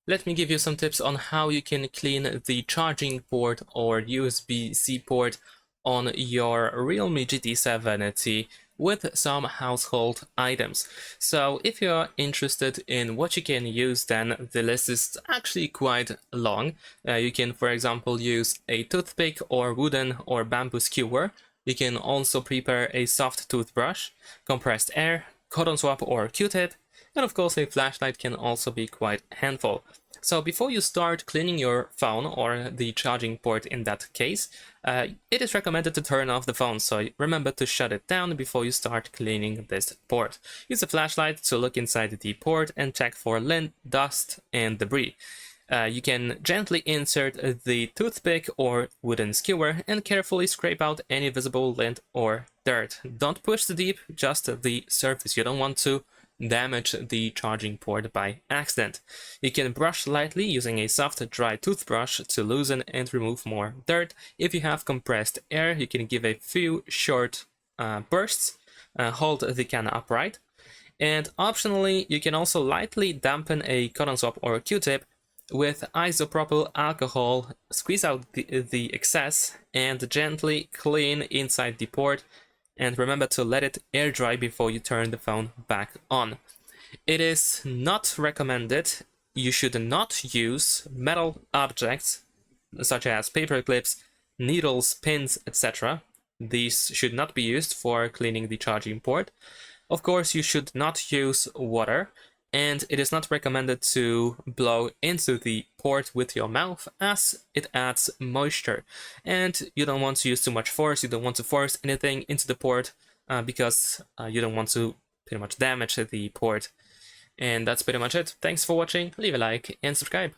let me give you some tips on how you can clean the charging port or USB-C port on your Realme GT 7T with some household items. So if you're interested in what you can use, then the list is actually quite long. You can, for example, use a toothpick or wooden or bamboo skewer. You can also prepare a soft toothbrush, compressed air, cotton swab or Q-tip, and of course a flashlight can also be quite handful. So before you start cleaning your phone or the charging port in that case, it is recommended to turn off the phone, so remember to shut it down before you start cleaning this port. Use a flashlight to look inside the port and check for lint, dust and debris. You can gently insert the toothpick or wooden skewer and carefully scrape out any visible lint or dirt. Don't push too deep, just the surface. You don't want to damage the charging port by accident. You can brush lightly using a soft, dry toothbrush to loosen and remove more dirt. If you have compressed air, you can give a few short bursts. Hold the can upright. And optionally, you can also lightly dampen a cotton swab or Q-tip with isopropyl alcohol, squeeze out the excess and gently clean inside the port, and remember to let it air dry before you turn the phone back on. It is not recommended. You should not use metal objects such as paper clips, needles, pins, etc. These should not be used for cleaning the charging port. Of course, you should not use water, and it is not recommended to blow into the port with your mouth as it adds moisture. And you don't want to use too much force, you don't want to force anything into the port because you don't want to pretty much damage the port. And that's pretty much it. Thanks for watching, leave a like and subscribe.